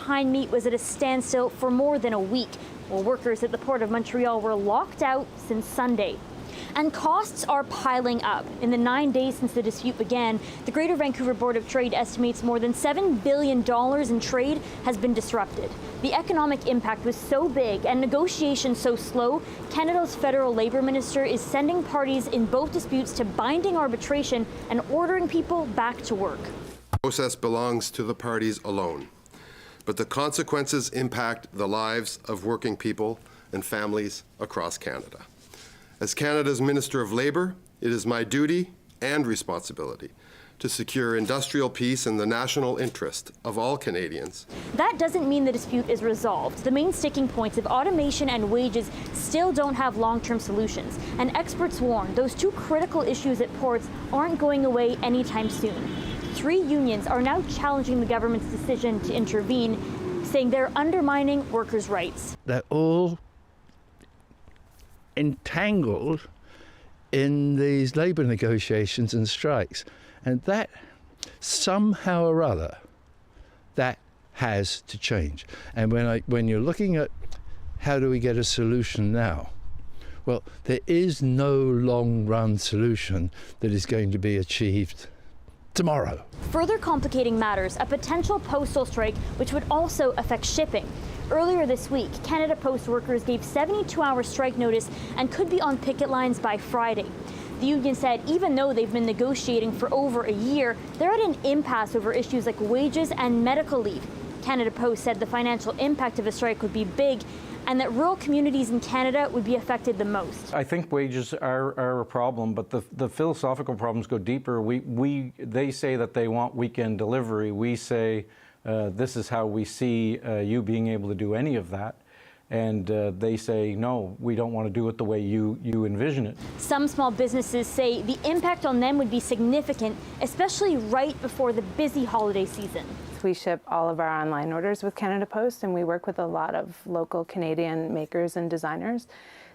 behind me was at a standstill for more than a week, while workers at the Port of Montreal were locked out since Sunday. And costs are piling up. In the 9 days since the dispute began, the Greater Vancouver Board of Trade estimates more than $7 billion in trade has been disrupted. The economic impact was so big and negotiations so slow, Canada's federal labour minister is sending parties in both disputes to binding arbitration and ordering people back to work. The process belongs to the parties alone, but the consequences impact the lives of working people and families across Canada. As Canada's Minister of Labour, it is my duty and responsibility to secure industrial peace in the national interest of all Canadians. That doesn't mean the dispute is resolved. The main sticking points of automation and wages still don't have long-term solutions. And experts warn those two critical issues at ports aren't going away anytime soon. 3 unions are now challenging the government's decision to intervene, saying they're undermining workers' rights. They're all entangled in these labour negotiations and strikes, and that somehow or other that has to change. And when you're looking at how do we get a solution now, well, there is no long-run solution that is going to be achieved tomorrow. Further complicating matters, a potential postal strike which would also affect shipping. Earlier this week, Canada Post workers gave 72-hour strike notice and could be on picket lines by Friday. The union said even though they've been negotiating for over a year, they're at an impasse over issues like wages and medical leave. Canada Post said the financial impact of a strike would be big and that rural communities in Canada would be affected the most. I think wages are a problem, but the philosophical problems go deeper. They say that they want weekend delivery. We say this is how we see you being able to do any of that. And they say, no, we don't want to do it the way you envision it. Some small businesses say the impact on them would be significant, especially right before the busy holiday season. We ship all of our online orders with Canada Post, and we work with a lot of local Canadian makers and designers.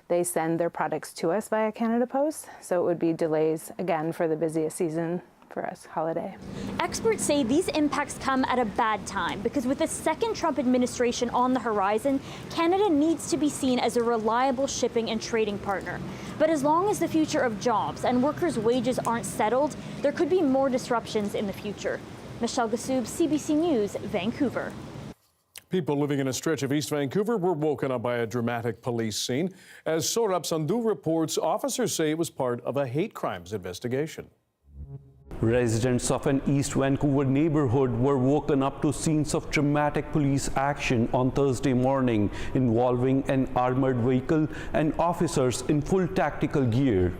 They send their products to us via Canada Post, so it would be delays, again, for the busiest season for us, holiday. Experts say these impacts come at a bad time because with the second Trump administration on the horizon, Canada needs to be seen as a reliable shipping and trading partner. But as long as the future of jobs and workers' wages aren't settled, there could be more disruptions in the future. Michelle Gassoub, CBC News, Vancouver. People living in a stretch of East Vancouver were woken up by a dramatic police scene. As Saurabh Sandhu reports, officers say it was part of a hate crimes investigation. Residents of an East Vancouver neighborhood were woken up to scenes of dramatic police action on Thursday morning involving an armored vehicle and officers in full tactical gear.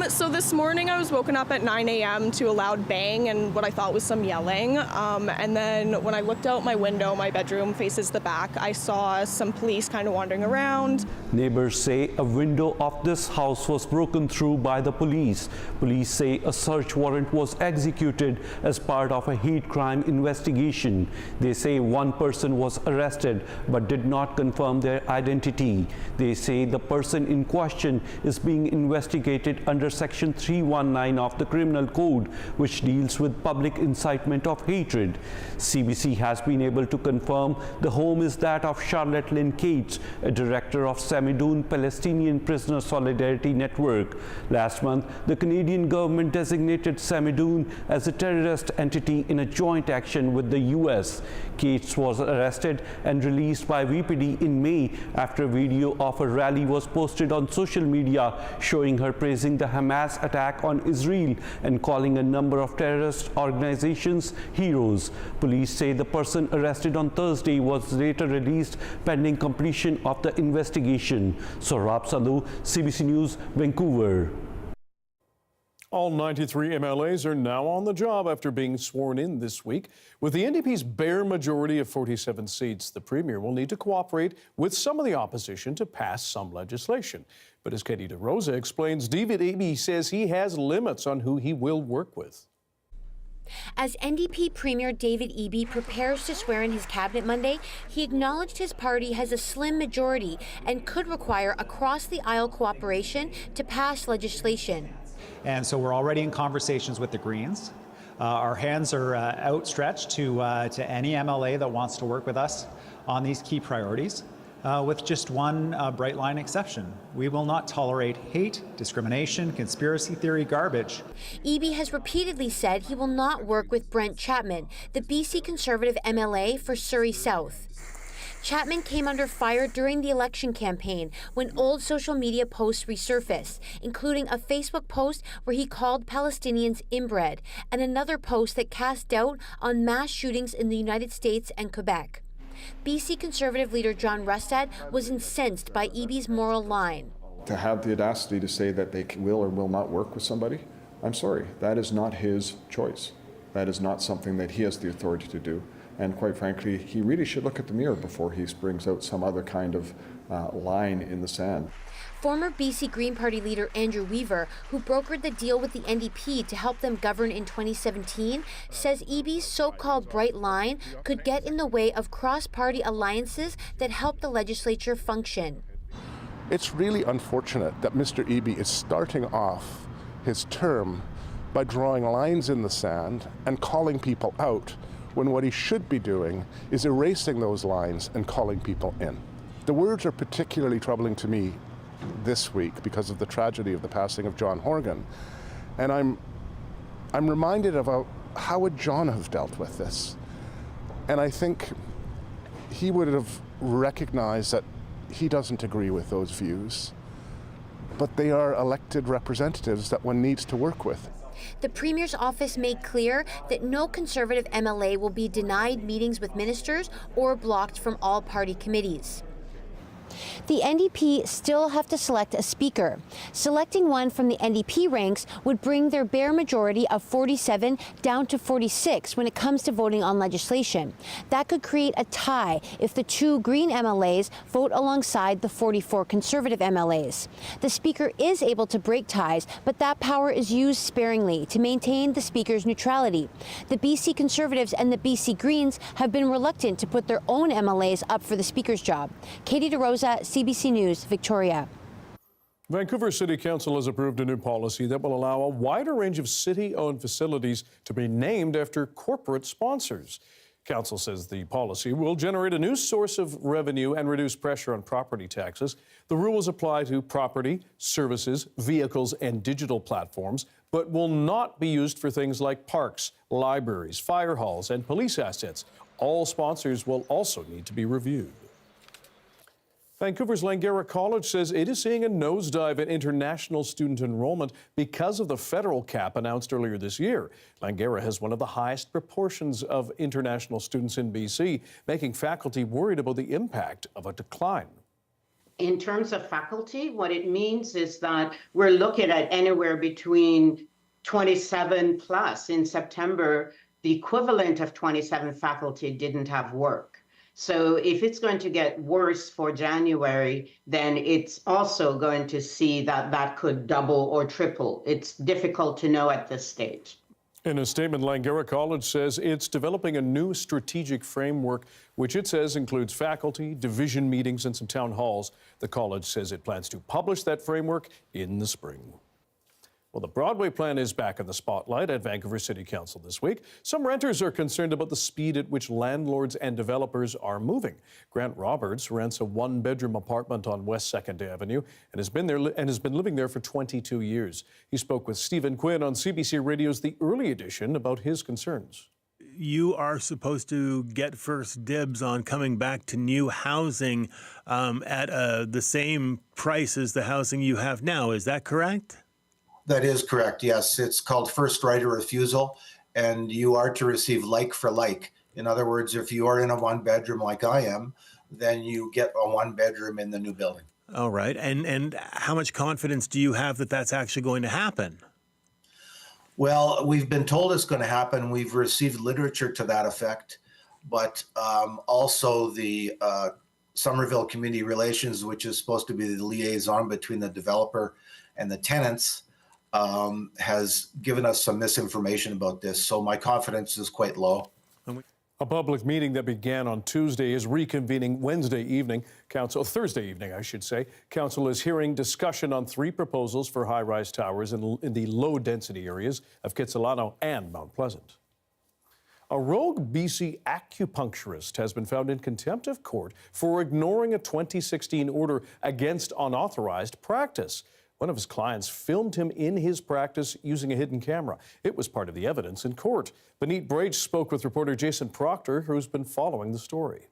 So this morning I was woken up at 9 a.m. to a loud bang and what I thought was some yelling. And then when I looked out my window, my bedroom faces the back, I saw some police kind of wandering around. Neighbors say a window of this house was broken through by the police. Police say a search warrant was executed as part of a hate crime investigation. They say one person was arrested but did not confirm their identity. They say the person in question is being investigated under Section 319 of the Criminal Code, which deals with public incitement of hatred. CBC has been able to confirm the home is that of Charlotte Lynn Cates, a director of Samidoun Palestinian Prisoner Solidarity Network. Last month, the Canadian government designated Samidoun as a terrorist entity in a joint action with the US. Cates was arrested and released by VPD in May after a video of a rally was posted on social media showing her praising the Hamas attack on Israel and calling a number of terrorist organizations heroes. Police say the person arrested on Thursday was later released pending completion of the investigation. Saurabh Sandhu, CBC News, Vancouver. All 93 MLAs are now on the job after being sworn in this week. With the NDP's bare majority of 47 seats, the Premier will need to cooperate with some of the opposition to pass some legislation. But as Katie DeRosa explains, David Eby says he has limits on who he will work with. As NDP Premier David Eby prepares to swear in his cabinet Monday, he acknowledged his party has a slim majority and could require across-the-aisle cooperation to pass legislation. And so we're already in conversations with the Greens. Our hands are outstretched to any MLA that wants to work with us on these key priorities, with just one bright line exception. We will not tolerate hate, discrimination, conspiracy theory garbage. Eby has repeatedly said he will not work with Brent Chapman, the BC Conservative MLA for Surrey South. Chapman came under fire during the election campaign when old social media posts resurfaced, including a Facebook post where he called Palestinians inbred and another post that cast doubt on mass shootings in the United States and Quebec. BC Conservative leader John Rustad was incensed by Eby's moral line. To have the audacity to say that they will or will not work with somebody, I'm sorry, that is not his choice. That is not something that he has the authority to do. And quite frankly, he really should look at the mirror before he brings out some other kind of line in the sand. Former BC Green Party leader Andrew Weaver, who brokered the deal with the NDP to help them govern in 2017, says Eby's so-called bright line could get in the way of cross-party alliances that help the legislature function. It's really unfortunate that Mr. Eby is starting off his term by drawing lines in the sand and calling people out, when what he should be doing is erasing those lines and calling people in. The words are particularly troubling to me this week because of the tragedy of the passing of John Horgan. And I'm reminded of how would John have dealt with this? And I think he would have recognized that he doesn't agree with those views, but they are elected representatives that one needs to work with. The Premier's office made clear that no Conservative MLA will be denied meetings with ministers or blocked from all party committees. The NDP still have to select a speaker. Selecting one from the NDP ranks would bring their bare majority of 47 down to 46 when it comes to voting on legislation. That could create a tie if the two Green MLAs vote alongside the 44 Conservative MLAs. The speaker is able to break ties, but that power is used sparingly to maintain the speaker's neutrality. The BC Conservatives and the BC Greens have been reluctant to put their own MLAs up for the speaker's job. Katie DeRosa, CBC News, Victoria. Vancouver City Council has approved a new policy that will allow a wider range of city-owned facilities to be named after corporate sponsors. Council says the policy will generate a new source of revenue and reduce pressure on property taxes. The rules apply to property, services, vehicles, and digital platforms, but will not be used for things like parks, libraries, fire halls, and police assets. All sponsors will also need to be reviewed. Vancouver's Langara College says it is seeing a nosedive in international student enrollment because of the federal cap announced earlier this year. Langara has one of the highest proportions of international students in BC, making faculty worried about the impact of a decline. In terms of faculty, what it means is that we're looking at anywhere between 27 plus. In September, the equivalent of 27 faculty didn't have work. So if it's going to get worse for January, then it's also going to see that that could double or triple. It's difficult to know at this stage. In a statement, Langara College says it's developing a new strategic framework, which it says includes faculty, division meetings, and some town halls. The college says it plans to publish that framework in the spring. Well, the Broadway plan is back in the spotlight at Vancouver City Council this week. Some renters are concerned about the speed at which landlords and developers are moving. Grant Roberts rents a one-bedroom apartment on West 2nd Avenue and has been living there for 22 years. He spoke with Stephen Quinn on CBC Radio's The Early Edition about his concerns. You are supposed to get first dibs on coming back to new housing at the same price as the housing you have now. Is that correct? That is correct, yes. It's called first right of refusal, and you are to receive like for like. In other words, if you are in a one bedroom like I am, then you get a one bedroom in the new building. All right. And how much confidence do you have that that's actually going to happen? Well, we've been told it's going to happen. We've received literature to that effect, but also the Somerville Community Relations, which is supposed to be the liaison between the developer and the tenants, has given us some misinformation about this. So my confidence is quite low. A public meeting that began on Tuesday is reconvening Thursday evening, I should say. Council is hearing discussion on 3 proposals for high-rise towers in the low-density areas of Kitsilano and Mount Pleasant. A rogue BC acupuncturist has been found in contempt of court for ignoring a 2016 order against unauthorized practice. One of his clients filmed him in his practice using a hidden camera. It was part of the evidence in court. Benit Brage spoke with reporter Jason Proctor, who's been following the story.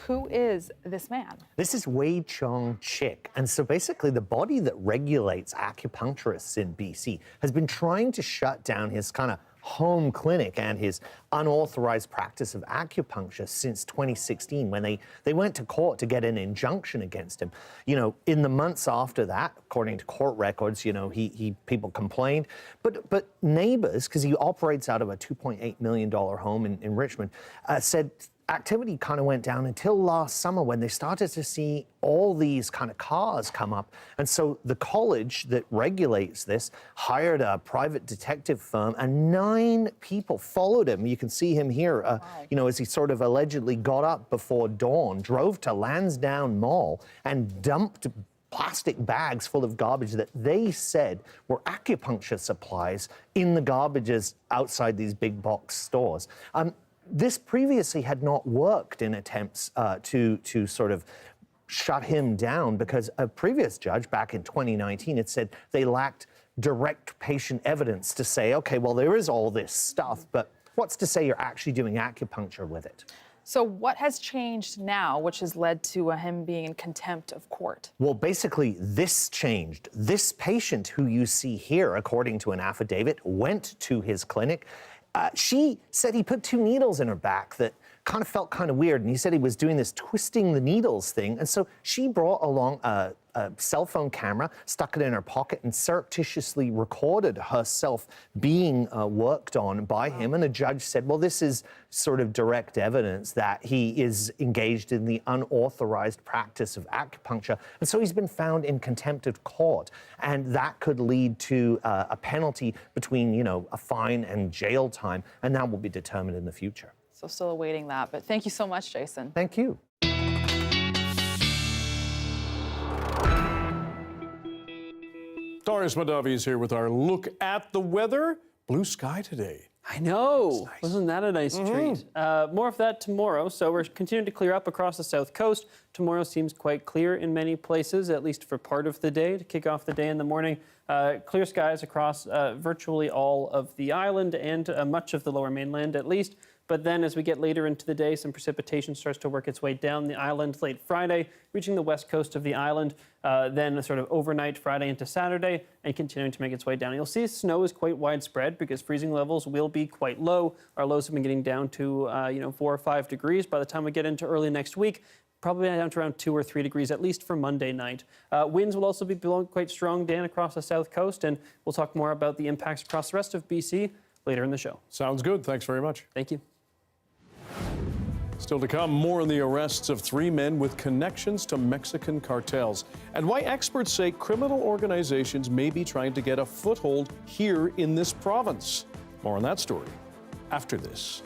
Who is this man? This is Wei Chong Chik. And so basically the body that regulates acupuncturists in BC has been trying to shut down his kind of home clinic and his unauthorized practice of acupuncture since 2016 when they went to court to get an injunction against him. You know, in the months after that, according to court records, you know, people complained, but neighbors, because he operates out of a $2.8 million home in Richmond, said activity kind of went down until last summer when they started to see all these kind of cars come up. And so the college that regulates this hired a private detective firm, and 9 people followed him. You can see him here, you know, as he sort of allegedly got up before dawn, drove to Lansdowne Mall and dumped plastic bags full of garbage that they said were acupuncture supplies in the garbages outside these big box stores. This previously had not worked in attempts to sort of shut him down because a previous judge back in 2019 had said they lacked direct patient evidence to say, okay, well, there is all this stuff, but what's to say you're actually doing acupuncture with it? So what has changed now, which has led to him being in contempt of court? Well, basically, this changed. This patient who you see here, according to an affidavit, went to his clinic. She said he put 2 needles in her back that kind of felt kind of weird, and he said he was doing this twisting the needles thing, and so she brought along a cell phone camera, stuck it in her pocket, and surreptitiously recorded herself being worked on by him, and the judge said, well, this is sort of direct evidence that he is engaged in the unauthorized practice of acupuncture, and so he's been found in contempt of court, and that could lead to a penalty between, you know, a fine and jail time, and that will be determined in the future. So still awaiting that, but thank you so much, Jason. Thank you. Darius Madavi is here with our look at the weather. Blue sky today. I know. Nice. Wasn't that a nice treat? More of that tomorrow. So we're continuing to clear up across the south coast. Tomorrow seems quite clear in many places, at least for part of the day, to kick off the day in the morning. Clear skies across virtually all of the island and much of the lower mainland at least. But then as we get later into the day, some precipitation starts to work its way down the island late Friday, reaching the west coast of the island, then sort of overnight Friday into Saturday, and continuing to make its way down. You'll see snow is quite widespread because freezing levels will be quite low. Our lows have been getting down to 4 or 5 degrees by the time we get into early next week. Probably down to around 2 or 3 degrees, at least for Monday night. Winds will also be blowing quite strong, Dan, across the south coast, and we'll talk more about the impacts across the rest of BC later in the show. Sounds good. Thanks very much. Thank you. Still to come, more on the arrests of 3 men with connections to Mexican cartels and why experts say criminal organizations may be trying to get a foothold here in this province. More on that story after this.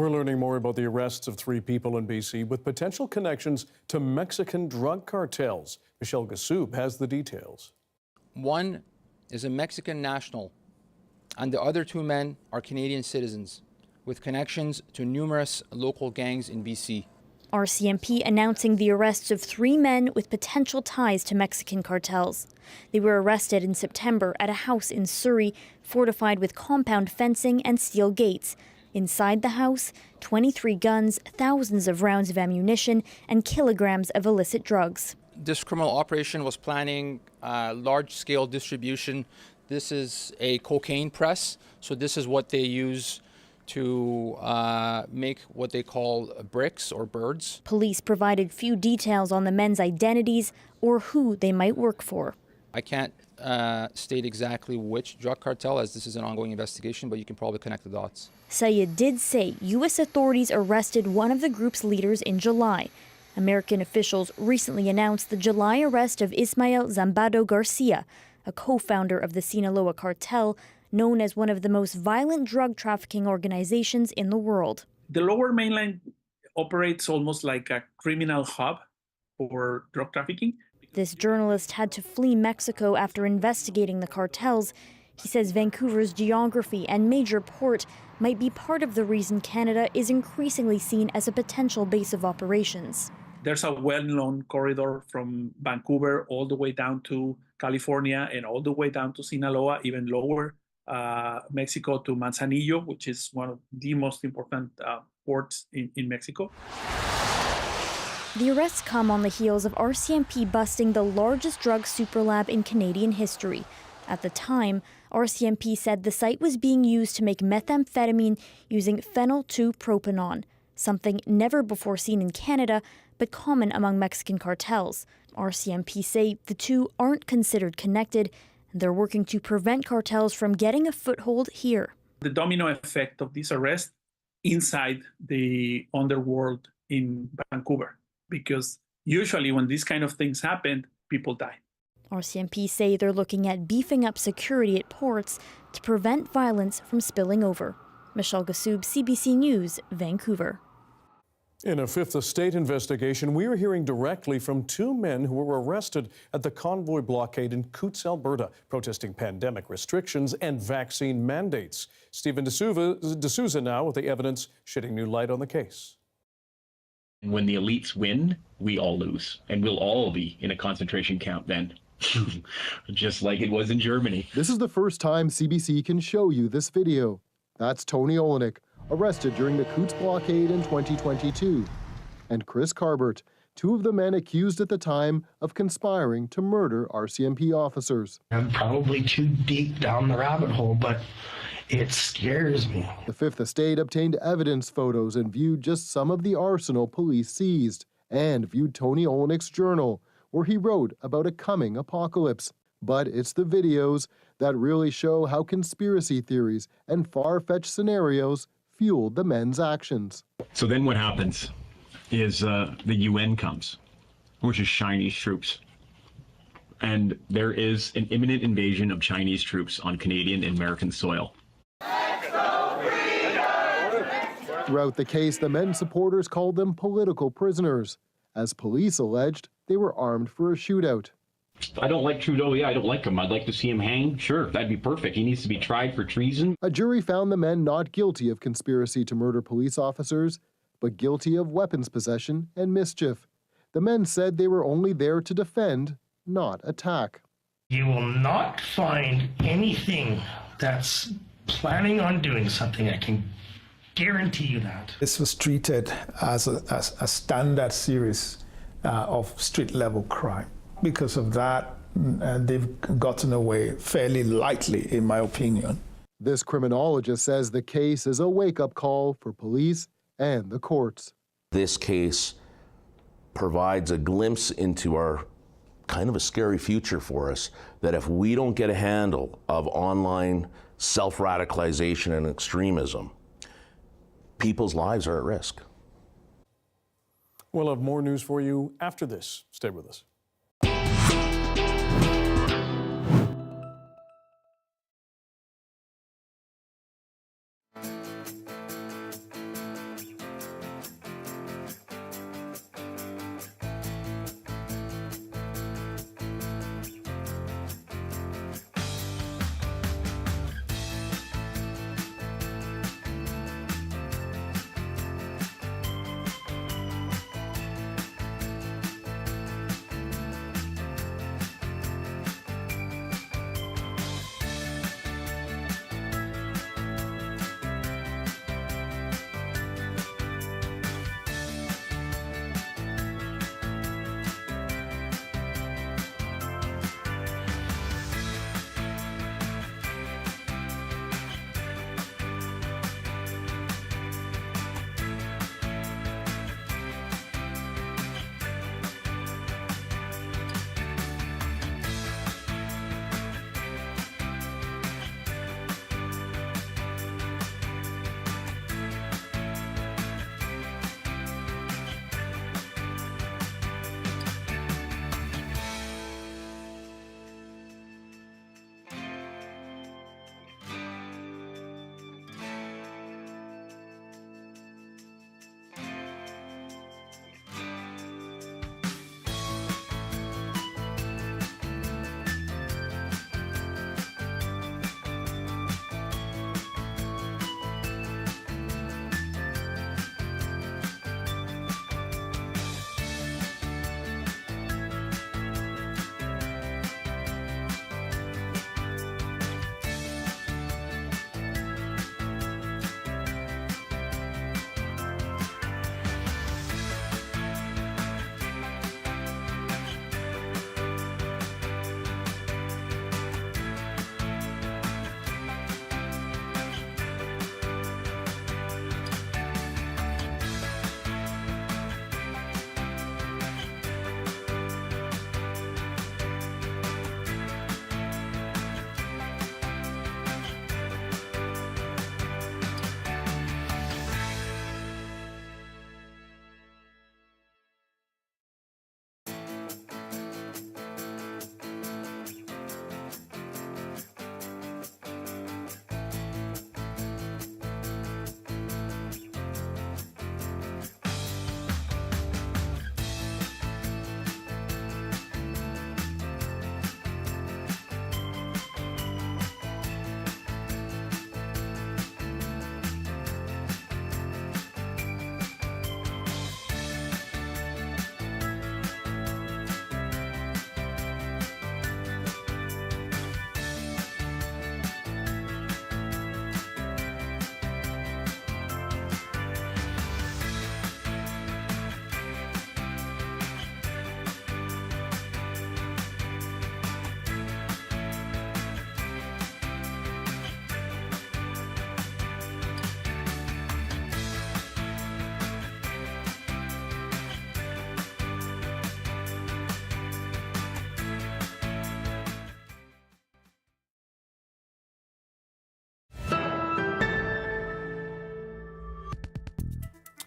We're learning more about the arrests of 3 people in BC with potential connections to Mexican drug cartels. Michelle Gassoub has the details. One is a Mexican national, and the other 2 men are Canadian citizens with connections to numerous local gangs in BC. RCMP announcing the arrests of 3 men with potential ties to Mexican cartels. They were arrested in September at a house in Surrey, fortified with compound fencing and steel gates. Inside the house, 23 guns, thousands of rounds of ammunition, and kilograms of illicit drugs. This criminal operation was planning large-scale distribution. This is a cocaine press, so this is what they use to make what they call bricks or birds. Police provided few details on the men's identities or who they might work for. I can't state exactly which drug cartel, as this is an ongoing investigation, but you can probably connect the dots. Sayed did say U.S. authorities arrested one of the group's leaders in July. American officials recently announced the July arrest of Ismael Zambado Garcia, a co-founder of the Sinaloa cartel, known as one of the most violent drug trafficking organizations in the world. The Lower Mainland operates almost like a criminal hub for drug trafficking. This journalist had to flee Mexico after investigating the cartels. He says Vancouver's geography and major port might be part of the reason Canada is increasingly seen as a potential base of operations. There's a well-known corridor from Vancouver all the way down to California and all the way down to Sinaloa, even lower Mexico to Manzanillo, which is one of the most important ports in Mexico. The arrests come on the heels of RCMP busting the largest drug superlab in Canadian history. At the time, RCMP said the site was being used to make methamphetamine using phenyl-2-propanol, something never before seen in Canada, but common among Mexican cartels. RCMP say the two aren't considered connected, and they're working to prevent cartels from getting a foothold here. The domino effect of this arrest inside the underworld in Vancouver, because usually when these kind of things happen, people die. RCMP say they're looking at beefing up security at ports to prevent violence from spilling over. Michelle Gassoub, CBC News, Vancouver. In a Fifth Estate investigation, we are hearing directly from 2 men who were arrested at the Convoy blockade in Coutts, Alberta, protesting pandemic restrictions and vaccine mandates. Stephen D'Souza now with the evidence, shedding new light on the case. When the elites win, we all lose, and we'll all be in a concentration camp then. Just like it was in Germany. This is the first time CBC can show you this video. That's Tony Olenek, arrested during the Coutts blockade in 2022. And Chris Carbert, 2 of the men accused at the time of conspiring to murder RCMP officers. I'm probably too deep down the rabbit hole, but it scares me. The Fifth Estate obtained evidence photos and viewed just some of the arsenal police seized, and viewed Tony Olenek's journal, where he wrote about a coming apocalypse. But it's the videos that really show how conspiracy theories and far-fetched scenarios fueled the men's actions. So then what happens is the UN comes, which is Chinese troops. And there is an imminent invasion of Chinese troops on Canadian and American soil. Throughout the case, the men's supporters called them political prisoners. As police alleged, they were armed for a shootout. I don't like Trudeau. Yeah, I don't like him. I'd like to see him hanged. Sure, that'd be perfect. He needs to be tried for treason. A jury found the men not guilty of conspiracy to murder police officers, but guilty of weapons possession and mischief. The men said they were only there to defend, not attack. You will not find anything that's planning on doing something. I can guarantee you that. This was treated as a standard series of street-level crime. Because of that, they've gotten away fairly lightly, in my opinion. This criminologist says the case is a wake-up call for police and the courts. This case provides a glimpse into our kind of a scary future for us, that if we don't get a handle of online self-radicalization and extremism, people's lives are at risk. We'll have more news for you after this. Stay with us.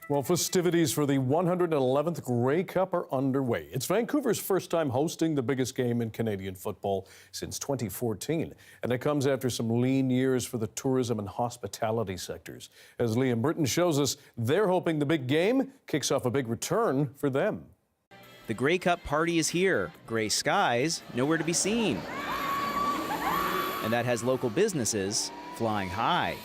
Well, festivities for the 111th Grey Cup are underway. It's Vancouver's first time hosting the biggest game in Canadian football since 2014. And it comes after some lean years for the tourism and hospitality sectors. As Liam Britton shows us, they're hoping the big game kicks off a big return for them. The Grey Cup party is here. Grey skies, nowhere to be seen. And that has local businesses flying high.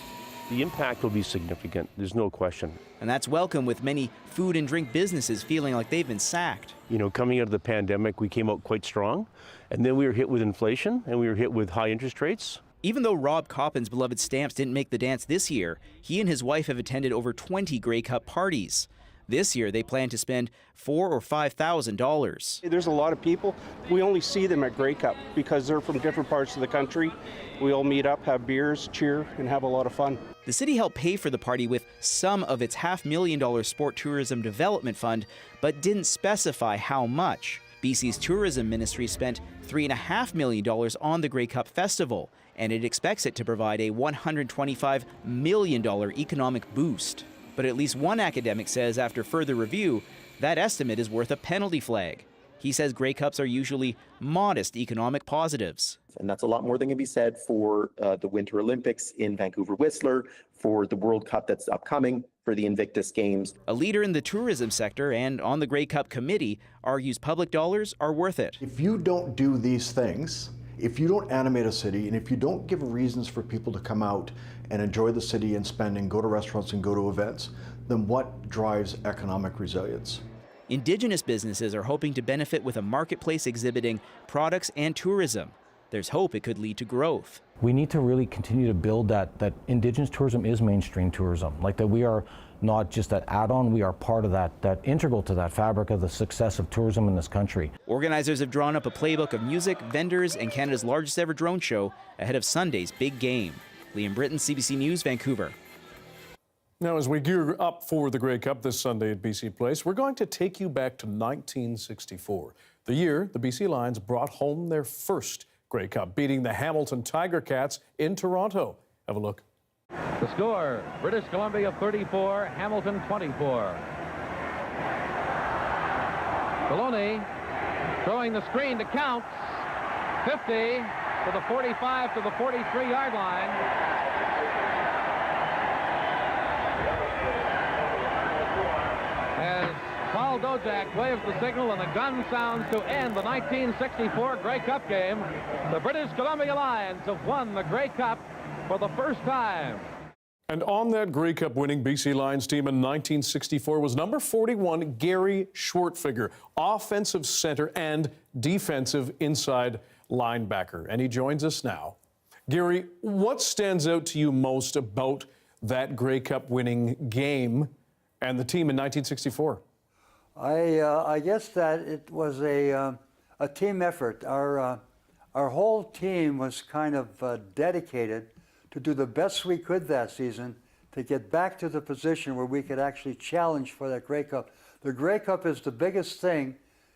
The impact will be significant, there's no question. And that's welcome, with many food and drink businesses feeling like they've been sacked. You know, coming out of the pandemic, we came out quite strong, and then we were hit with inflation, and we were hit with high interest rates. Even though Rob Coppin's beloved Stamps didn't make the dance this year, he and his wife have attended over 20 Grey Cup parties. This year, they plan to spend $4,000 or $5,000. There's a lot of people. We only see them at Grey Cup because they're from different parts of the country. We all meet up, have beers, cheer, and have a lot of fun. The city helped pay for the party with some of its $500,000 Sport Tourism Development Fund, but didn't specify how much. BC's tourism ministry spent $3.5 million on the Grey Cup Festival, and it expects it to provide a $125 million economic boost. But at least one academic says after further review, that estimate is worth a penalty flag. He says Grey Cups are usually modest economic positives. And that's a lot more than can be said for the Winter Olympics in Vancouver Whistler, for the World Cup that's upcoming, for the Invictus Games. A leader in the tourism sector and on the Grey Cup committee argues public dollars are worth it. If you don't do these things, if you don't animate a city, and if you don't give reasons for people to come out and enjoy the city and spend and go to restaurants and go to events, then what drives economic resilience? Indigenous businesses are hoping to benefit with a marketplace exhibiting products and tourism. There's hope it could lead to growth. We need to really continue to build that Indigenous tourism is mainstream tourism, like that we are not just that add-on, we are part of that integral to that fabric of the success of tourism in this country. Organizers have drawn up a playbook of music, vendors, and Canada's largest ever drone show ahead of Sunday's big game. Liam Britton, CBC News, Vancouver. Now, as we gear up for the Grey Cup this Sunday at BC Place, we're going to take you back to 1964, the year the BC Lions brought home their first Grey Cup, beating the Hamilton Tiger Cats in Toronto. Have a look. The score, British Columbia 34, Hamilton 24. Maloney throwing the screen to Counts, 50 to the 45 to the 43-yard line. As Paul Dojak waves the signal and the gun sounds to end the 1964 Grey Cup game, the British Columbia Lions have won the Grey Cup for the first time. And on that Grey Cup winning BC Lions team in 1964 was number 41, Gary Schwartfigger, offensive center and defensive inside linebacker. And he joins us now. Gary, what stands out to you most about that Grey Cup winning game and the team in 1964? I guess that it was a team effort. Our whole team was kind of dedicated to do the best we could that season to get back to the position where we could actually challenge for that Grey Cup. The Grey Cup is the biggest thing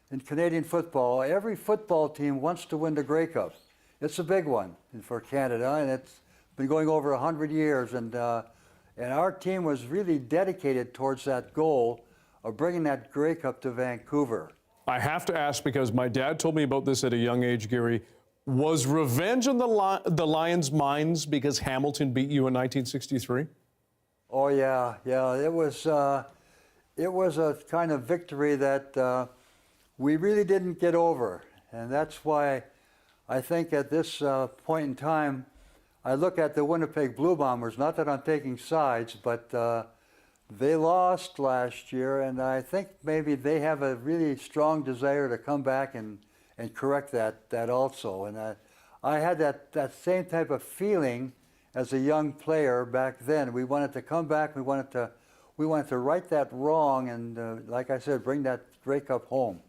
in Canadian football. Every football team wants to win the Grey Cup. It's a big one for Canada, and it's been going over 100 years. And our team was really dedicated towards that goal of bringing that Grey Cup to Vancouver. I have to ask, because my dad told me about this at a young age, Gary. Was revenge in the Lions' minds because Hamilton beat you in 1963? Oh yeah. It was a kind of victory that we really didn't get over, and that's why I think at this point in time, I look at the Winnipeg Blue Bombers. Not that I'm taking sides, but they lost last year, and I think maybe they have a really strong desire to come back and correct that also. And I had that same type of feeling as a young player back then. We wanted to come back. We wanted to right that wrong, and like I said, bring that Grey Cup home.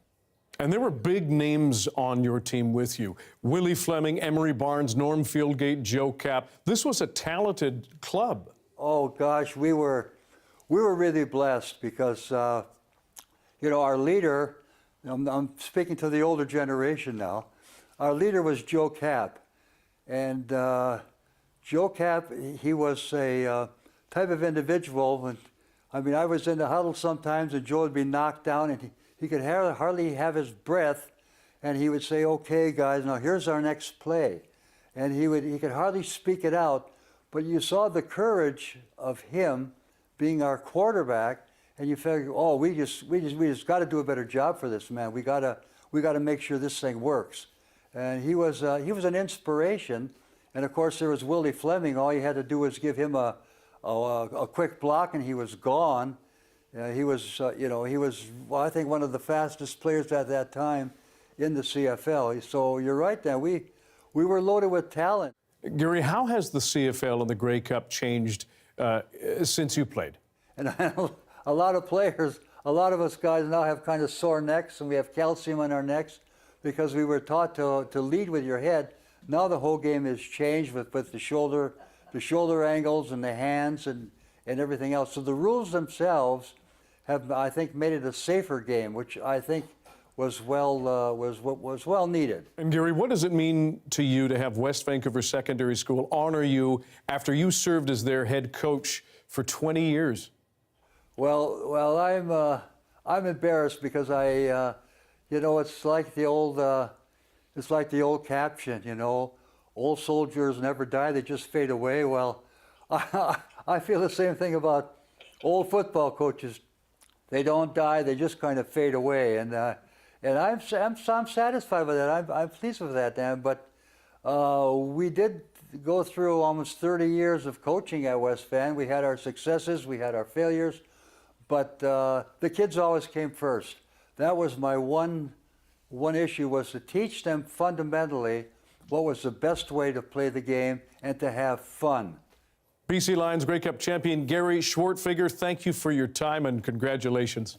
And there were big names on your team with you. Willie Fleming, Emery Barnes, Norm Fieldgate, Joe Cap. This was a talented club. Oh gosh, we were really blessed because our leader. I'm speaking to the older generation now. Our leader was Joe Cap. And Joe Cap, he was a type of individual, and I mean, I was in the huddle sometimes, and Joe would be knocked down, and he could hardly have his breath, and he would say, "Okay, guys, now here's our next play," and he could hardly speak it out, but you saw the courage of him being our quarterback, and you felt, oh, we just got to do a better job for this man. We got to make sure this thing works, and he was an inspiration, and of course there was Willie Fleming. All you had to do was give him a quick block, and he was gone. He was, well, I think one of the fastest players at that time in the CFL. So you're right, Dan. We were loaded with talent. Gary, how has the CFL and the Grey Cup changed since you played? And a lot of players, a lot of us guys now have kind of sore necks, and we have calcium on our necks because we were taught to lead with your head. Now the whole game has changed with the shoulder angles and the hands and everything else. So the rules themselves have, I think, made it a safer game, which I think was well needed. And Gary, what does it mean to you to have West Vancouver Secondary School honor you after you served as their head coach for 20 years? Well, I'm embarrassed because it's like the old caption, old soldiers never die, they just fade away. Well, I feel the same thing about old football coaches. They don't die, they just kind of fade away. And I'm satisfied with that. I'm pleased with that, Dan. But we did go through almost 30 years of coaching at West Van. We had our successes, we had our failures, but the kids always came first. That was my one issue, was to teach them fundamentally what was the best way to play the game and to have fun. BC Lions Grey Cup champion Gary Schwartfigger, thank you for your time and congratulations.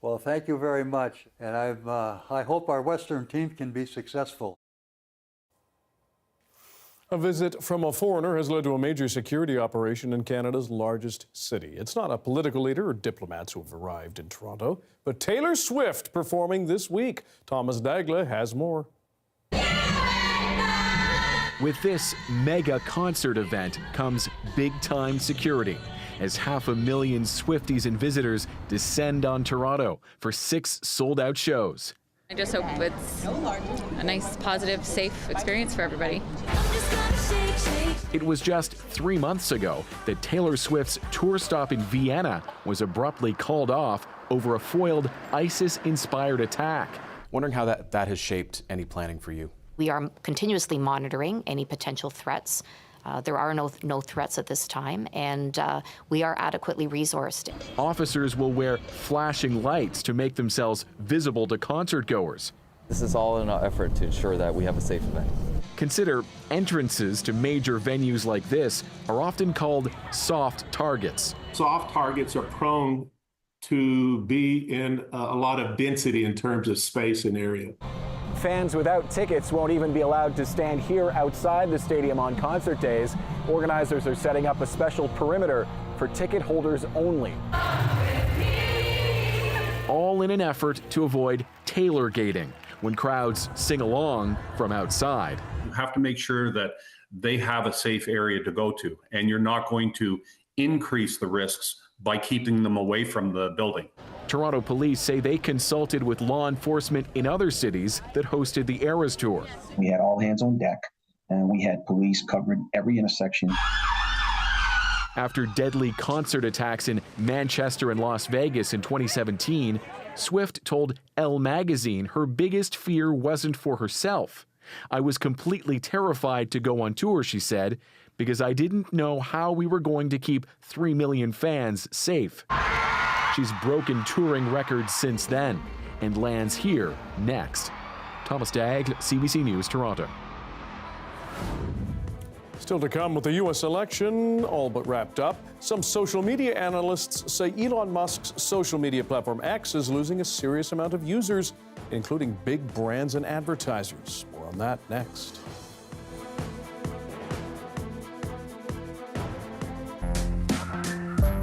Well, thank you very much, and I hope our Western team can be successful. A visit from a foreigner has led to a major security operation in Canada's largest city. It's not a political leader or diplomats who have arrived in Toronto, but Taylor Swift performing this week. Thomas Dagla has more. With this mega concert event comes big-time security, as 500,000 Swifties and visitors descend on Toronto for 6 sold-out shows. I just hope it's a nice, positive, safe experience for everybody. It was just 3 months ago that Taylor Swift's tour stop in Vienna was abruptly called off over a foiled ISIS-inspired attack. Wondering how that has shaped any planning for you. We are continuously monitoring any potential threats. There are no threats at this time, and we are adequately resourced. Officers will wear flashing lights to make themselves visible to concertgoers. This is all in an effort to ensure that we have a safe event. Consider entrances to major venues like this are often called soft targets. Soft targets are prone to be in a lot of density in terms of space and area. Fans without tickets won't even be allowed to stand here outside the stadium on concert days. Organizers are setting up a special perimeter for ticket holders only. All in an effort to avoid Taylor-gating, when crowds sing along from outside. You have to make sure that they have a safe area to go to, and you're not going to increase the risks by keeping them away from the building. Toronto police say they consulted with law enforcement in other cities that hosted the Eras Tour. We had all hands on deck, and we had police covering every intersection. After deadly concert attacks in Manchester and Las Vegas in 2017, Swift told Elle magazine her biggest fear wasn't for herself. "I was completely terrified to go on tour," she said, "because I didn't know how we were going to keep 3 million fans safe." She's broken touring records since then and lands here next. Thomas Dagg, CBC News, Toronto. Still to come with the U.S. election, all but wrapped up. Some social media analysts say Elon Musk's social media platform X is losing a serious amount of users, including big brands and advertisers. More on that next.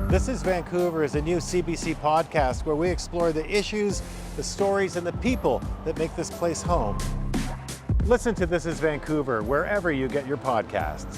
This is Vancouver is a new CBC podcast where we explore the issues, the stories, and the people that make this place home. Listen to This is Vancouver wherever you get your podcasts.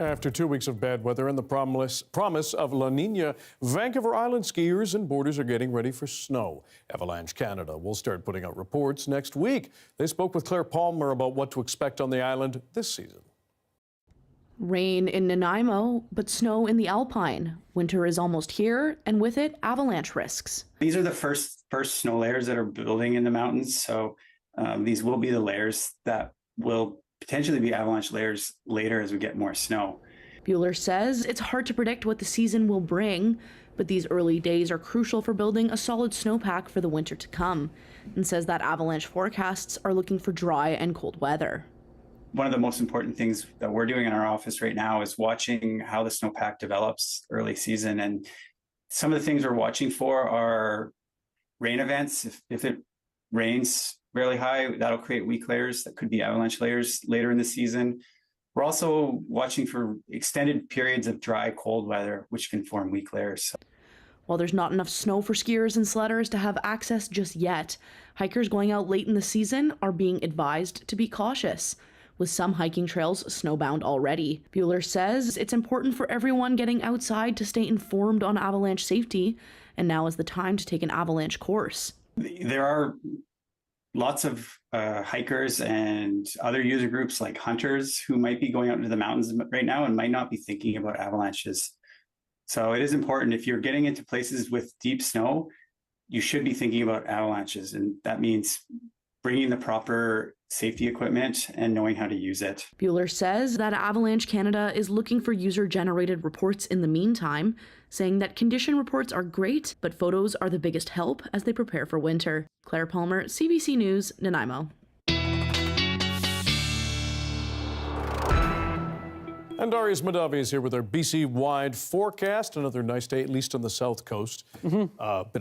After 2 weeks of bad weather and the promise of La Nina, Vancouver Island skiers and boarders are getting ready for snow. Avalanche Canada will start putting out reports next week. They spoke with Claire Palmer about what to expect on the island this season. Rain in Nanaimo, but snow in the Alpine. Winter is almost here, and with it, avalanche risks. These are the first snow layers that are building in the mountains, so these will be the layers that will potentially be avalanche layers later as we get more snow. Bueller says it's hard to predict what the season will bring, but these early days are crucial for building a solid snowpack for the winter to come, and says that avalanche forecasts are looking for dry and cold weather. One of the most important things that we're doing in our office right now is watching how the snowpack develops early season. And some of the things we're watching for are rain events. If it rains really high, that'll create weak layers that could be avalanche layers later in the season. We're also watching for extended periods of dry, cold weather, which can form weak layers. While there's not enough snow for skiers and sledders to have access just yet, hikers going out late in the season are being advised to be cautious, with some hiking trails snowbound already. Bueller says it's important for everyone getting outside to stay informed on avalanche safety, and now is the time to take an avalanche course. There are lots of hikers and other user groups like hunters who might be going out into the mountains right now and might not be thinking about avalanches. So it is important, if you're getting into places with deep snow, you should be thinking about avalanches. And that means bringing the proper safety equipment and knowing how to use it. Bueller says that Avalanche Canada is looking for user-generated reports in the meantime, saying that condition reports are great, but photos are the biggest help as they prepare for winter. Claire Palmer, CBC News, Nanaimo. And Darius Madavi is here with our BC-wide forecast. Another nice day, at least on the south coast. Bit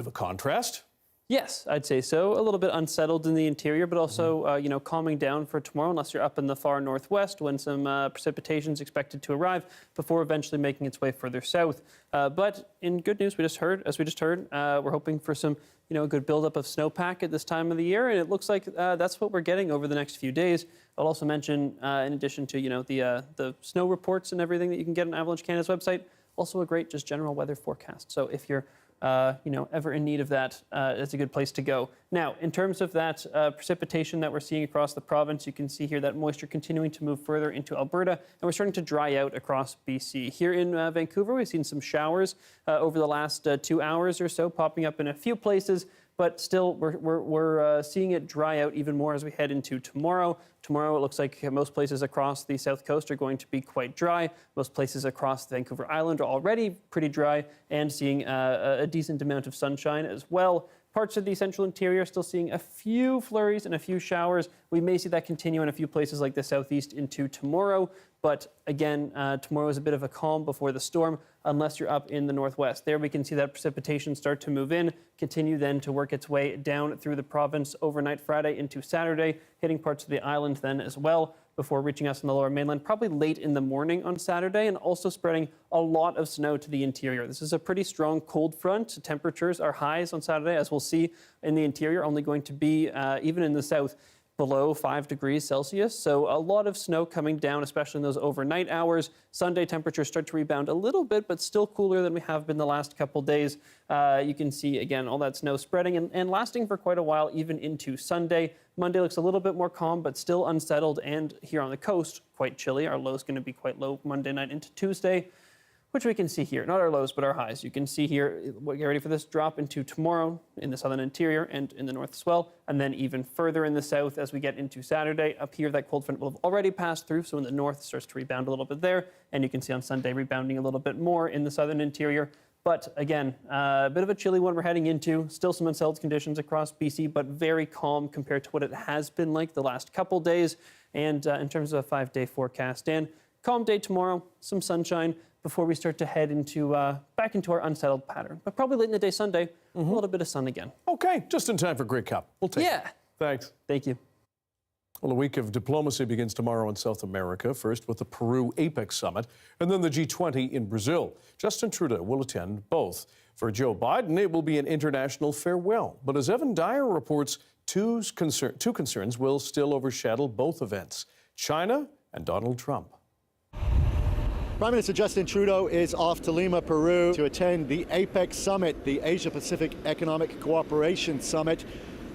of a contrast. Yes, I'd say so. A little bit unsettled in the interior, but also, calming down for tomorrow, unless you're up in the far northwest when some precipitation is expected to arrive before eventually making its way further south. But in good news, as we just heard, we're hoping for some, a good buildup of snowpack at this time of the year, and it looks like that's what we're getting over the next few days. I'll also mention, in addition to, the snow reports and everything that you can get on Avalanche Canada's website, also a great just general weather forecast. So if you're ever in need of that, it's a good place to go. Now, in terms of that precipitation that we're seeing across the province, you can see here that moisture continuing to move further into Alberta, and we're starting to dry out across BC. Here in Vancouver, we've seen some showers over the last 2 hours or so, popping up in a few places, but still we're seeing it dry out even more as we head into tomorrow. Tomorrow, it looks like most places across the south coast are going to be quite dry. Most places across the Vancouver Island are already pretty dry and seeing a decent amount of sunshine as well. Parts of the central interior still seeing a few flurries and a few showers. We may see that continue in a few places like the southeast into tomorrow. But again, tomorrow is a bit of a calm before the storm, unless you're up in the northwest. There we can see that precipitation start to move in, continue then to work its way down through the province overnight Friday into Saturday, hitting parts of the island then as well, before reaching us in the lower mainland, probably late in the morning on Saturday, and also spreading a lot of snow to the interior. This is a pretty strong cold front. Temperatures are highs on Saturday, as we'll see in the interior, only going to be, even in the south, below 5 degrees Celsius. So a lot of snow coming down, especially in those overnight hours. Sunday temperatures start to rebound a little bit, but still cooler than we have been the last couple days. You can see, again, all that snow spreading and lasting for quite a while, even into Sunday. Monday looks a little bit more calm, but still unsettled. And here on the coast, quite chilly. Our low is going to be quite low Monday night into Tuesday, which we can see here. Not our lows, but our highs. You can see here, get ready for this drop into tomorrow in the southern interior and in the north as well, and then even further in the south as we get into Saturday. Up here, that cold front will have already passed through, so in the north, it starts to rebound a little bit there, and you can see on Sunday rebounding a little bit more in the southern interior. But again, a bit of a chilly one we're heading into. Still some unsettled conditions across BC, but very calm compared to what it has been like the last couple days. And in terms of a 5-day forecast, Dan, calm day tomorrow, some sunshine, before we start to head into back into our unsettled pattern. But probably late in the day Sunday, a little bit of sun again. Okay, just in time for Grey Cup. We'll take it. Thanks. Thank you. Well, a week of diplomacy begins tomorrow in South America, first with the Peru APEC summit, and then the G20 in Brazil. Justin Trudeau will attend both. For Joe Biden, it will be an international farewell. But as Evan Dyer reports, two concerns will still overshadow both events: China and Donald Trump. Prime Minister Justin Trudeau is off to Lima, Peru to attend the APEC Summit, the Asia-Pacific Economic Cooperation Summit.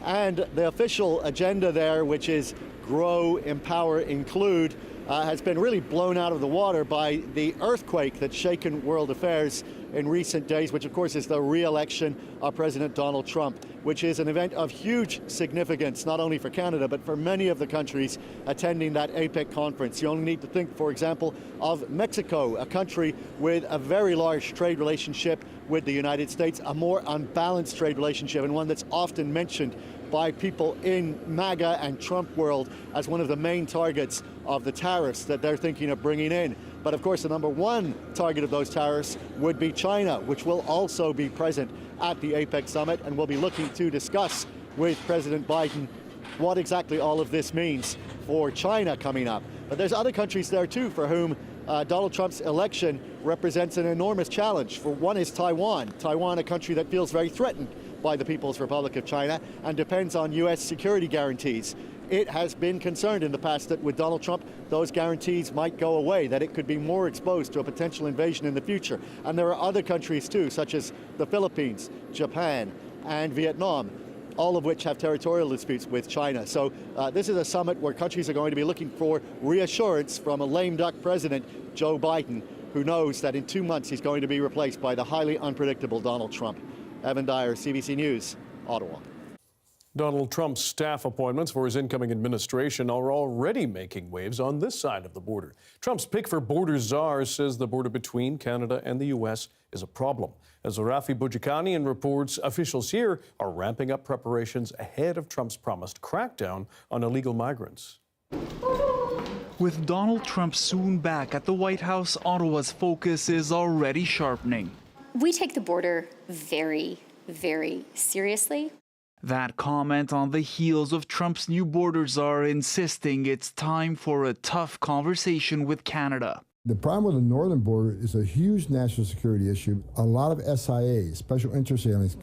And the official agenda there, which is Grow, Empower, Include, has been really blown out of the water by the earthquake that's shaken world affairs in recent days, which of course is the re-election of President Donald Trump, which is an event of huge significance, not only for Canada, but for many of the countries attending that APEC conference. You only need to think, for example, of Mexico, a country with a very large trade relationship with the United States, a more unbalanced trade relationship, and one that's often mentioned by people in MAGA and Trump world as one of the main targets of the tariffs that they're thinking of bringing in. But of course, the number one target of those tariffs would be China, which will also be present at the APEC summit, and will be looking to discuss with President Biden what exactly all of this means for China coming up. But there's other countries there too for whom Donald Trump's election represents an enormous challenge. For one is Taiwan. Taiwan, a country that feels very threatened by the People's Republic of China and depends on U.S. security guarantees. It has been concerned in the past that with Donald Trump, those guarantees might go away, that it could be more exposed to a potential invasion in the future. And there are other countries too, such as the Philippines, Japan, and Vietnam, all of which have territorial disputes with China. So this is a summit where countries are going to be looking for reassurance from a lame duck president, Joe Biden, who knows that in 2 months he's going to be replaced by the highly unpredictable Donald Trump. Evan Dyer, CBC News, Ottawa. Donald Trump's staff appointments for his incoming administration are already making waves on this side of the border. Trump's pick for border czar says the border between Canada and the U.S. is a problem. As Rafi Boudjikanian reports, officials here are ramping up preparations ahead of Trump's promised crackdown on illegal migrants. With Donald Trump soon back at the White House, Ottawa's focus is already sharpening. We take the border very, very seriously. That comment on the heels of Trump's new border czar insisting it's time for a tough conversation with Canada. The problem with the northern border is a huge national security issue. A lot of SIAs, special interest aliens,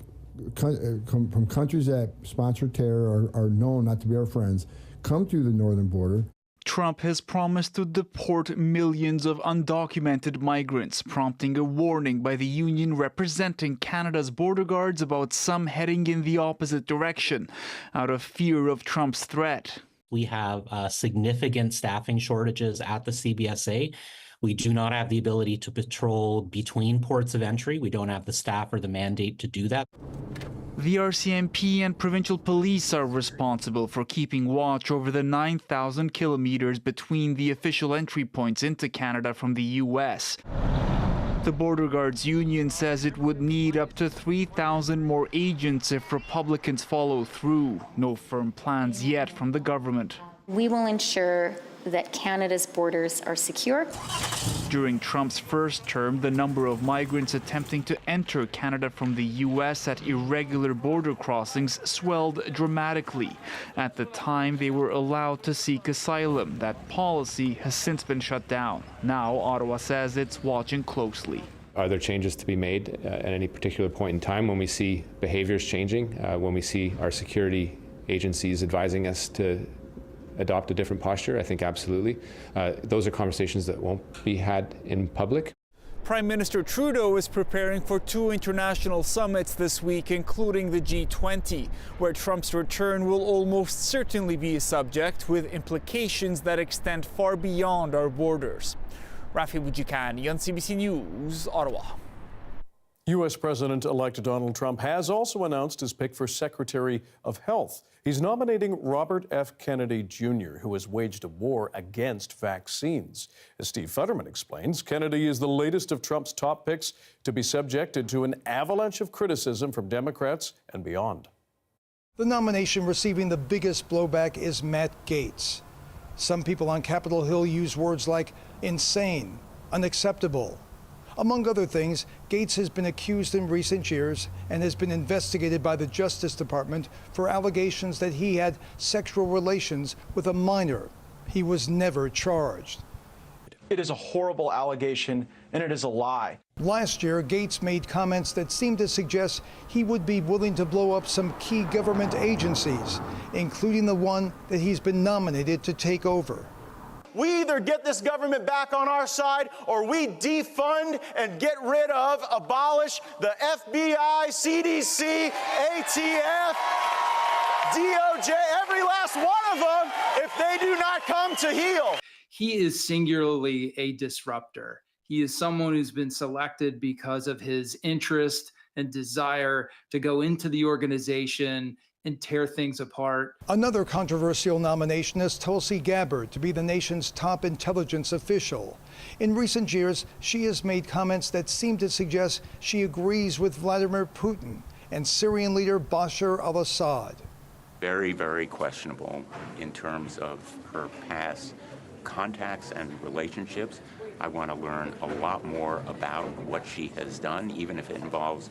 from countries that sponsor terror or are known not to be our friends, come through the northern border. Trump has promised to deport millions of undocumented migrants, prompting a warning by the union representing Canada's border guards about some heading in the opposite direction, out of fear of Trump's threat. We have significant staffing shortages at the CBSA. We do not have the ability to patrol between ports of entry. We don't have the staff or the mandate to do that. The RCMP and provincial police are responsible for keeping watch over the 9,000 kilometers between the official entry points into Canada from the U.S. The Border Guards Union says it would need up to 3,000 more agents if Republicans follow through. No firm plans yet from the government. We will ensure that Canada's borders are secure. During Trump's first term, the number of migrants attempting to enter Canada from the U.S. at irregular border crossings swelled dramatically. At the time, they were allowed to seek asylum. That policy has since been shut down. Now, Ottawa says it's watching closely. Are there changes to be made at any particular point in time when we see behaviors changing, when we see our security agencies advising us to adopt a different posture? I think absolutely. Those are conversations that won't be had in public. Prime Minister Trudeau is preparing for 2 international summits this week, including the G20, where Trump's return will almost certainly be a subject, with implications that extend far beyond our borders. Rafi Boudjikanian on CBC News, Ottawa. U.S. President-elect Donald Trump has also announced his pick for Secretary of Health. He's nominating Robert F. Kennedy Jr., who has waged a war against vaccines. As Steve Futterman explains, Kennedy is the latest of Trump's top picks to be subjected to an avalanche of criticism from Democrats and beyond. The nomination receiving the biggest blowback is Matt Gaetz. Some people on Capitol Hill use words like insane, unacceptable. Among other things, Gaetz has been accused in recent years and has been investigated by the Justice Department for allegations that he had sexual relations with a minor. He was never charged. It is a horrible allegation, and it is a lie. Last year, Gaetz made comments that seemed to suggest he would be willing to blow up some key government agencies, including the one that he's been nominated to take over. we either get this government back on our side or we defund and get rid of, abolish the FBI, CDC, ATF, DOJ, every last one of them, if they do not come to heel. He is singularly a disruptor. He is someone who's been selected because of his interest and desire to go into the organization and tear things apart. Another controversial nomination is Tulsi Gabbard to be the nation's top intelligence official. In recent years, she has made comments that seem to suggest she agrees with Vladimir Putin and Syrian leader Bashar al-Assad. Very, very questionable in terms of her past contacts and relationships. I want to learn a lot more about what she has done, even if it involves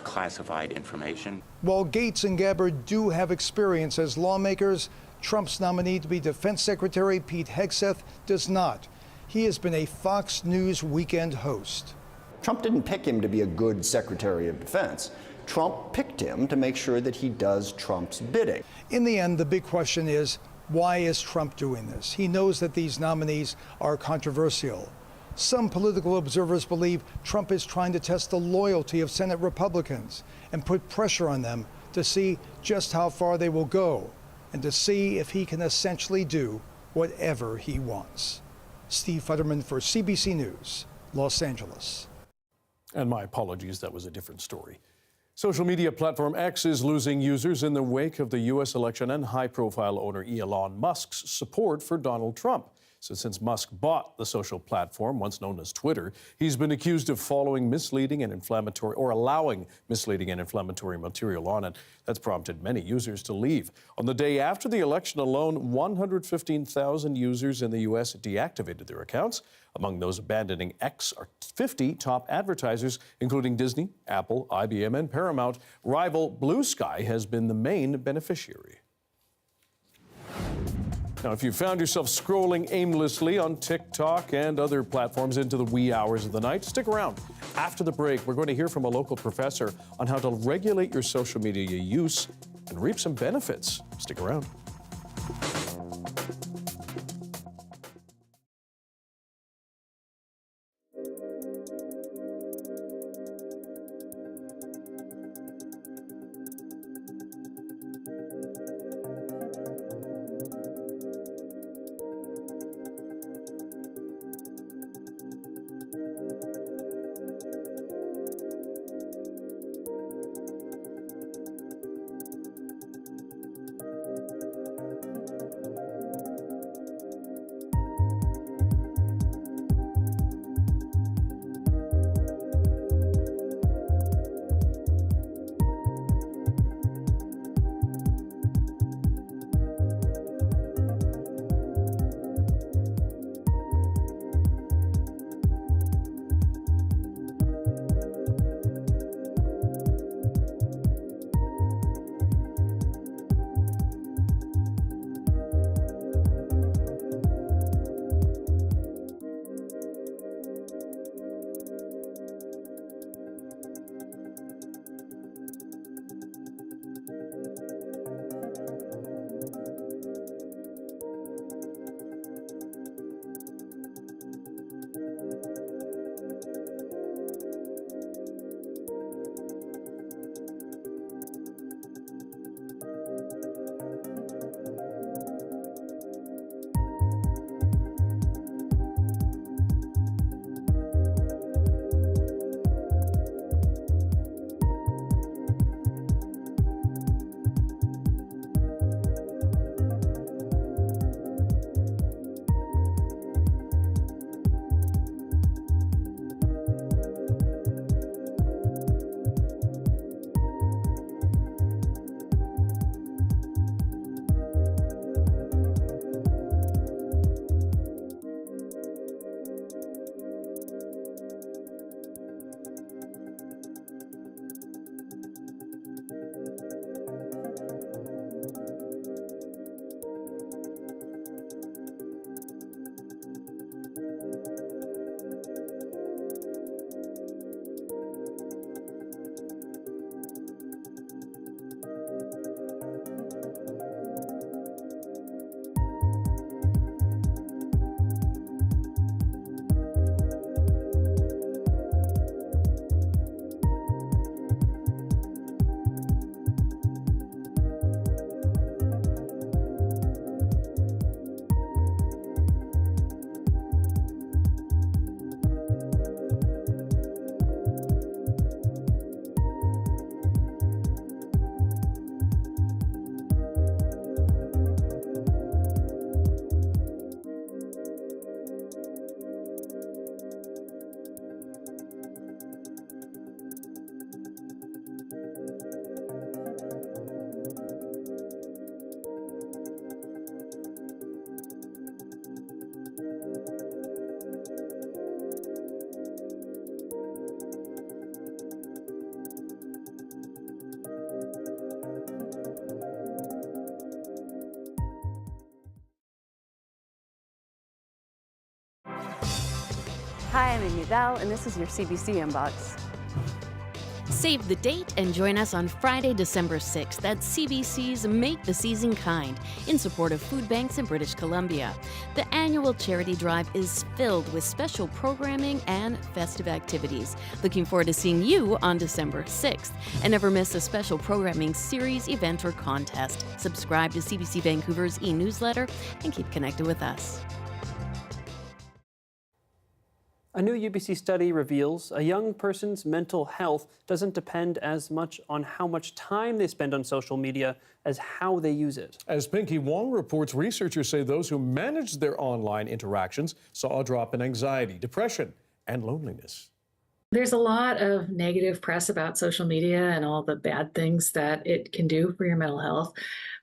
classified information. While Gates and Gabbard do have experience as lawmakers, Trump's nominee to be Defense Secretary Pete Hegseth does not. He has been a Fox News weekend host. Trump didn't pick him to be a good Secretary of Defense. Trump picked him to make sure that he does Trump's bidding. In the end, the big question is, why is Trump doing this? He knows that these nominees are controversial. Some political observers believe Trump is trying to test the loyalty of Senate Republicans and put pressure on them to see just how far they will go and to see if he can essentially do whatever he wants. Steve Futterman for CBC News, Los Angeles. And my apologies, that was a different story. Social media platform X is losing users in the wake of the U.S. election and high-profile owner Elon Musk's support for Donald Trump. So since Musk bought the social platform, once known as Twitter, he's been accused of following misleading and inflammatory, or allowing misleading and inflammatory material on it. That's prompted many users to leave. On the day after the election alone, 115,000 users in the U.S. deactivated their accounts. Among those abandoning X are 50 top advertisers, including Disney, Apple, IBM, and Paramount. Rival Blue Sky has been the main beneficiary. Now, if you found yourself scrolling aimlessly on TikTok and other platforms into the wee hours of the night, stick around. After the break, we're going to hear from a local professor on how to regulate your social media use and reap some benefits. Stick around. Hi, I'm Amy Val, and this is your CBC Inbox. Save the date and join us on Friday, December 6th at CBC's Make the Season Kind in support of food banks in British Columbia. The annual charity drive is filled with special programming and festive activities. Looking forward to seeing you on December 6th. And never miss a special programming series, event, or contest. Subscribe to CBC Vancouver's e-newsletter and keep connected with us. A new UBC study reveals a young person's mental health doesn't depend as much on how much time they spend on social media as how they use it. As Pinky Wong reports, researchers say those who managed their online interactions saw a drop in anxiety, depression, and loneliness. There's a lot of negative press about social media and all the bad things that it can do for your mental health.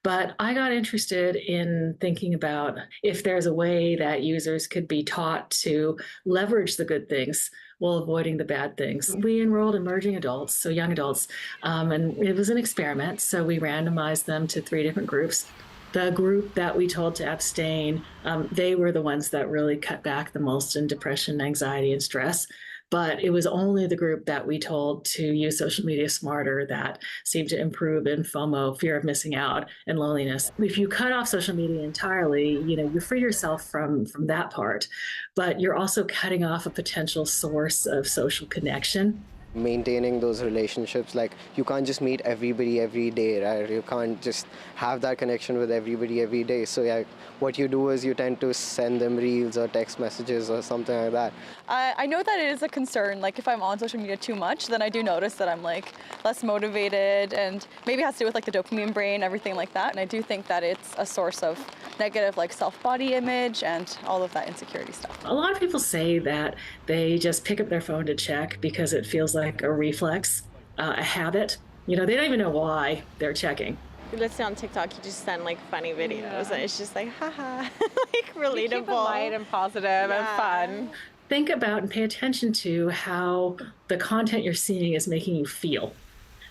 But I got interested in thinking about if there's a way that users could be taught to leverage the good things while avoiding the bad things. We enrolled emerging adults, so young adults, and it was an experiment. So we randomized them to 3 different groups. The group that we told to abstain, they were the ones that really cut back the most in depression, anxiety, and stress. But it was only the group that we told to use social media smarter that seemed to improve in FOMO, fear of missing out, and loneliness. If you cut off social media entirely, you free yourself from that part, but you're also cutting off a potential source of social connection. Maintaining those relationships, like you can't just meet everybody every day, right? You can't just have that connection with everybody every day. So yeah, what you do is you tend to send them reels or text messages or something like that. I know that it is a concern. Like if I'm on social media too much, then I do notice that I'm like less motivated, and maybe it has to do with like the dopamine brain, everything like that. And I do think that it's a source of negative like self-body image and all of that insecurity stuff. A lot of people say that they just pick up their phone to check because it feels like a reflex, a habit. They don't even know why they're checking. Let's say on TikTok, you just send like funny videos, and it's just like, haha, like relatable. You keep it light and positive and fun. Think about and pay attention to how the content you're seeing is making you feel.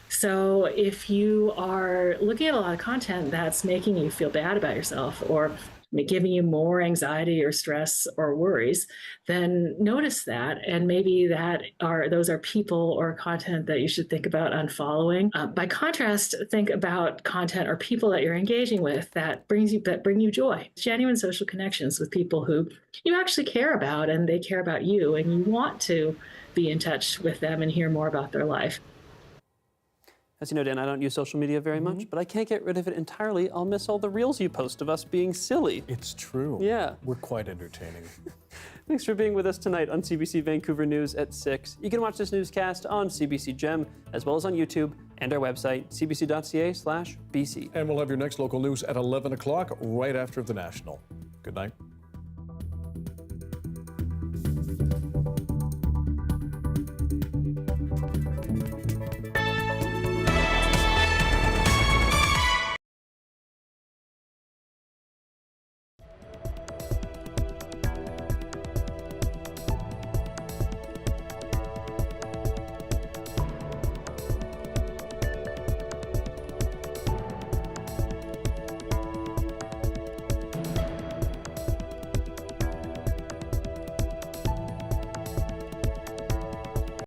So if you are looking at a lot of content that's making you feel bad about yourself or giving you more anxiety or stress or worries, then notice that, and maybe those are people or content that you should think about unfollowing. By contrast, think about content or people that you're engaging with that bring you joy, genuine social connections with people who you actually care about and they care about you, and you want to be in touch with them and hear more about their life. As you know, Dan, I don't use social media very much, but I can't get rid of it entirely. I'll miss all the reels you post of us being silly. It's true. Yeah. We're quite entertaining. Thanks for being with us tonight on CBC Vancouver News at 6. You can watch this newscast on CBC Gem, as well as on YouTube and our website, cbc.ca/BC. And we'll have your next local news at 11 o'clock, right after the National. Good night.